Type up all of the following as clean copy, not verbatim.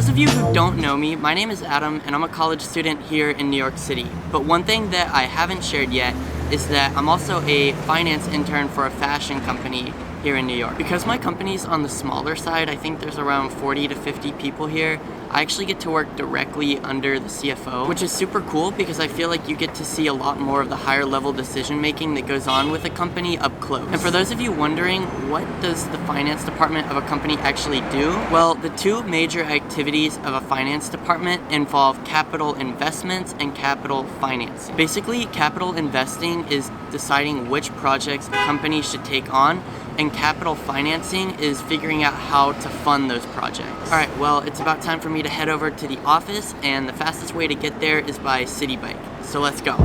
those of you who don't know me, my name is Adam and I'm a college student here in New York City. But one thing that I haven't shared yet is that I'm also a finance intern for a fashion company here in New York. Because my company's on the smaller side, I think there's around 40 to 50 people here, I actually get to work directly under the CFO, which is super cool because I feel like you get to see a lot more of the higher level decision making that goes on with a company up close. And for those of you wondering, what does the finance department of a company actually do? Well, the two major activities of a finance department involve capital investments and capital financing. Basically, capital investing is deciding which projects a company should take on, and capital financing is figuring out how to fund those projects. Alright, well, it's about time for me to head over to the office, and the fastest way to get there is by city bike. So let's go.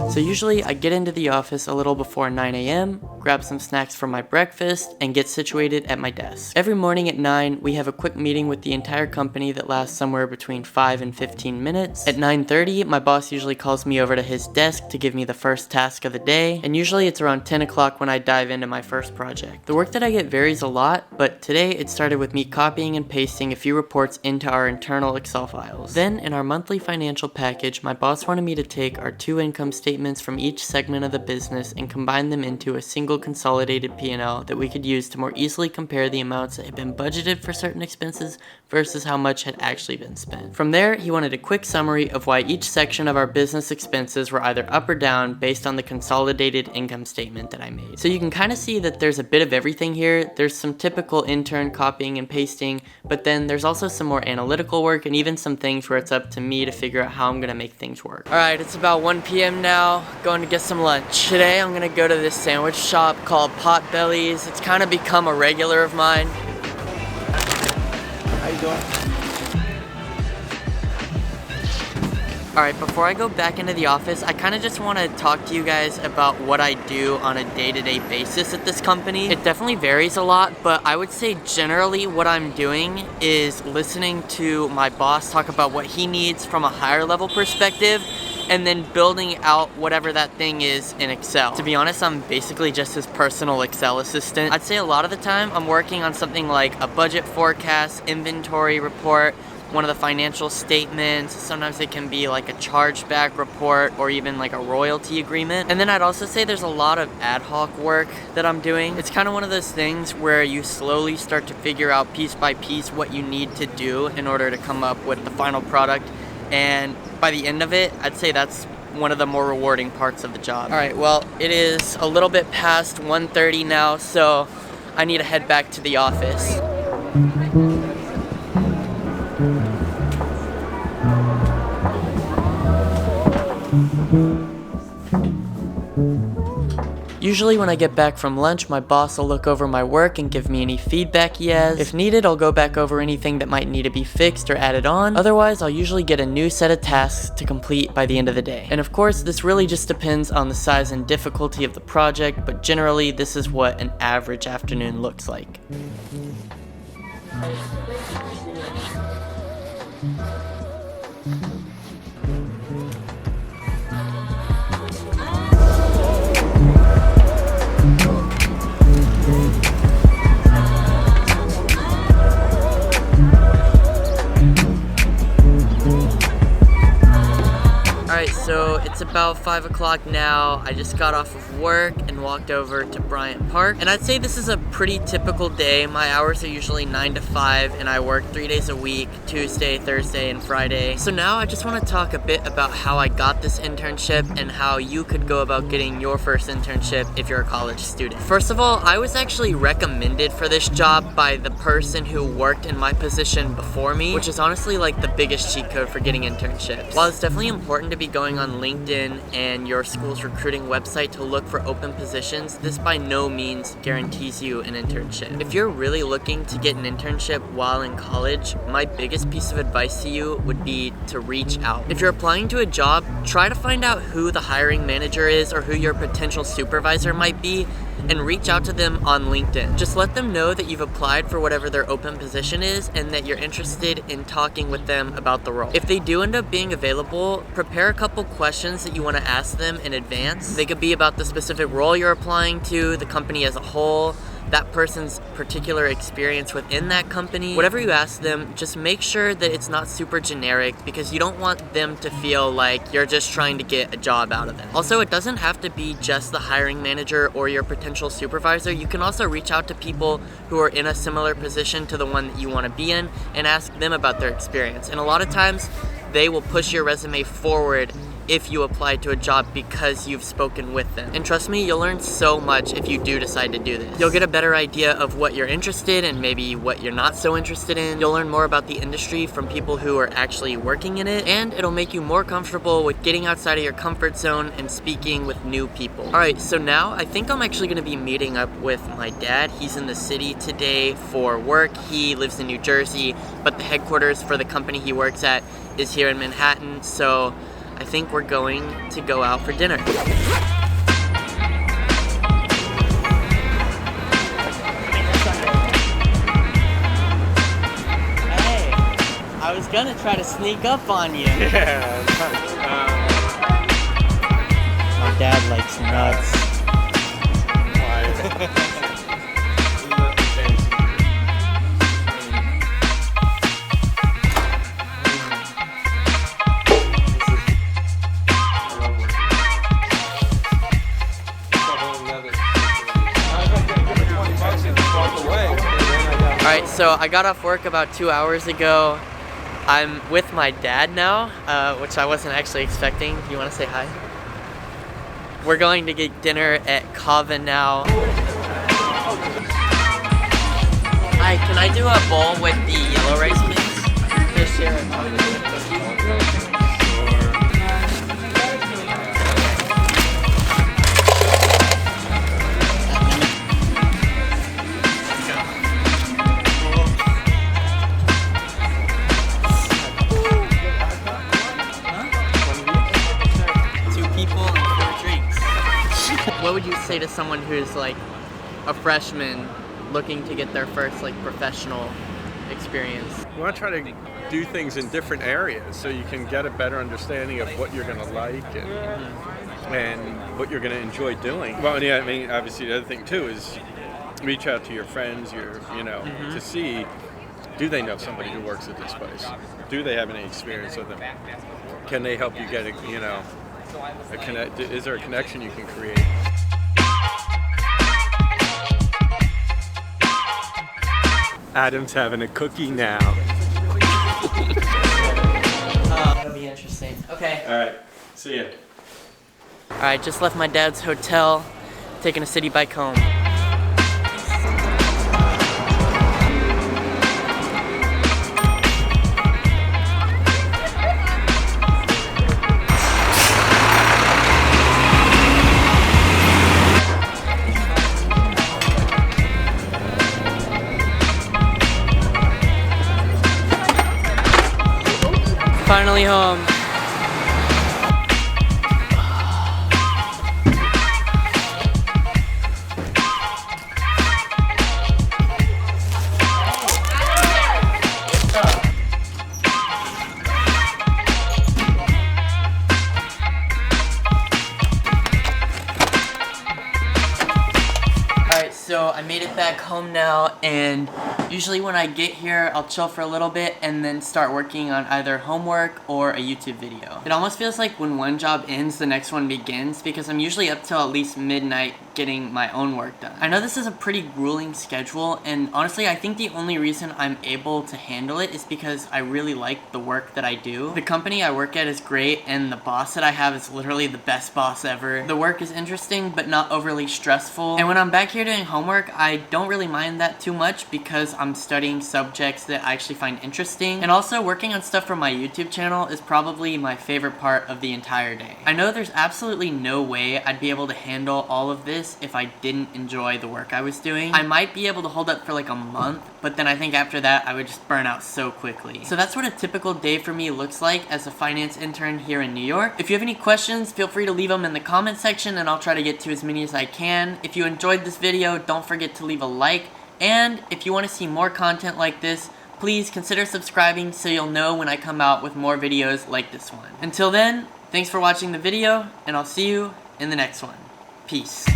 So usually I get into the office a little before 9 a.m., grab some snacks for my breakfast, and get situated at my desk. Every morning at 9, we have a quick meeting with the entire company that lasts somewhere between 5 and 15 minutes. At 9:30, my boss usually calls me over to his desk to give me the first task of the day, and usually it's around 10 o'clock when I dive into my first project. The work that I get varies a lot, but today it started with me copying and pasting a few reports into our internal Excel files. Then, in our monthly financial package, my boss wanted me to take our two income statements from each segment of the business and combine them into a single consolidated P&L that we could use to more easily compare the amounts that had been budgeted for certain expenses versus how much had actually been spent. From there, he wanted a quick summary of why each section of our business expenses were either up or down based on the consolidated income statement that I made. So you can kind of see that there's a bit of everything here. There's some typical intern copying and pasting, but then there's also some more analytical work and even some things where it's up to me to figure out how I'm gonna make things work. Alright, it's about 1 p.m. now, going to get some lunch. Today I'm gonna go to this sandwich shop called Potbelly's. It's kind of become a regular of mine. How you doing? Alright, before I go back into the office, I kind of just want to talk to you guys about what I do on a day-to-day basis at this company. It definitely varies a lot, but I would say generally what I'm doing is listening to my boss talk about what he needs from a higher level perspective, and then building out whatever that thing is in Excel. To be honest, I'm basically just his personal Excel assistant. I'd say a lot of the time I'm working on something like a budget forecast, inventory report, one of the financial statements. Sometimes it can be like a chargeback report or even like a royalty agreement. And then I'd also say there's a lot of ad hoc work that I'm doing. It's kind of one of those things where you slowly start to figure out piece by piece what you need to do in order to come up with the final product. And by the end of it, I'd say that's one of the more rewarding parts of the job. Alright, well, it is a little bit past 1:30 now, so I need to head back to the office. Usually when I get back from lunch, my boss will look over my work and give me any feedback he has. If needed, I'll go back over anything that might need to be fixed or added on. Otherwise, I'll usually get a new set of tasks to complete by the end of the day. And of course, this really just depends on the size and difficulty of the project, but generally this is what an average afternoon looks like. So it's about 5 o'clock now. I just got off of work and walked over to Bryant Park. And I'd say this is a pretty typical day. My hours are usually 9 to 5 and I work 3 days a week, Tuesday, Thursday, and Friday. So now I just want to talk a bit about how I got this internship and how you could go about getting your first internship if you're a college student. First of all, I was actually recommended for this job by the person who worked in my position before me, which is honestly like the biggest cheat code for getting internships. While it's definitely important to be going on LinkedIn and your school's recruiting website to look for open positions, this by no means guarantees you an internship. If you're really looking to get an internship while in college, my biggest piece of advice to you would be to reach out. If you're applying to a job, try to find out who the hiring manager is or who your potential supervisor might be, and reach out to them on LinkedIn. Just let them know that you've applied for whatever their open position is and that you're interested in talking with them about the role. If they do end up being available, prepare a couple questions that you want to ask them in advance. They could be about the specific role you're applying to, the company as a whole, that person's particular experience within that company. Whatever you ask them, just make sure that it's not super generic, because you don't want them to feel like you're just trying to get a job out of them. Also, it doesn't have to be just the hiring manager or your potential supervisor. You can also reach out to people who are in a similar position to the one that you want to be in and ask them about their experience. And a lot of times, they will push your resume forward if you apply to a job because you've spoken with them. And trust me, you'll learn so much if you do decide to do this. You'll get a better idea of what you're interested in, maybe what you're not so interested in. You'll learn more about the industry from people who are actually working in it, and it'll make you more comfortable with getting outside of your comfort zone and speaking with new people. Alright, so now I think I'm actually gonna be meeting up with my dad. He's in the city today for work. He lives in New Jersey, but the headquarters for the company he works at is here in Manhattan, so I think we're going to go out for dinner. Hey, I was gonna try to sneak up on you. Yeah. My dad likes nuts. Alright, so I got off work about 2 hours ago. I'm with my dad now, which I wasn't actually expecting. You want to say hi? We're going to get dinner at Kava now. Hi, can I do a bowl with the yellow rice, please? Just share it. What would you say to someone who's like a freshman looking to get their first like professional experience? You want to try to do things in different areas so you can get a better understanding of what you're going to like and what you're going to enjoy doing. Well, yeah, I mean, obviously the other thing too is reach out to your friends, to see, do they know somebody who works at this place? Do they have any experience with them? Can they help you get is there a connection you can create? Adam's having a cookie now. That'll be interesting. Okay. Alright, see ya. Alright, just left my dad's hotel, taking a city bike home. Finally home. Alright, so I made it back home now, and usually when I get here, I'll chill for a little bit and then start working on either homework or a YouTube video. It almost feels like when one job ends, the next one begins, because I'm usually up till at least midnight getting my own work done. I know this is a pretty grueling schedule, and honestly, I think the only reason I'm able to handle it is because I really like the work that I do. The company I work at is great, and the boss that I have is literally the best boss ever. The work is interesting, but not overly stressful. And when I'm back here doing homework, I don't really mind that too much because I'm studying subjects that I actually find interesting. And also, working on stuff for my YouTube channel is probably my favorite part of the entire day. I know there's absolutely no way I'd be able to handle all of this if I didn't enjoy the work I was doing. I might be able to hold up for like a month, but then I think after that I would just burn out so quickly. So that's what a typical day for me looks like as a finance intern here in New York. If you have any questions, feel free to leave them in the comment section and I'll try to get to as many as I can. If you enjoyed this video, don't forget to leave a like, and if you want to see more content like this, please consider subscribing so you'll know when I come out with more videos like this one. Until then, thanks for watching the video, and I'll see you in the next one. Peace.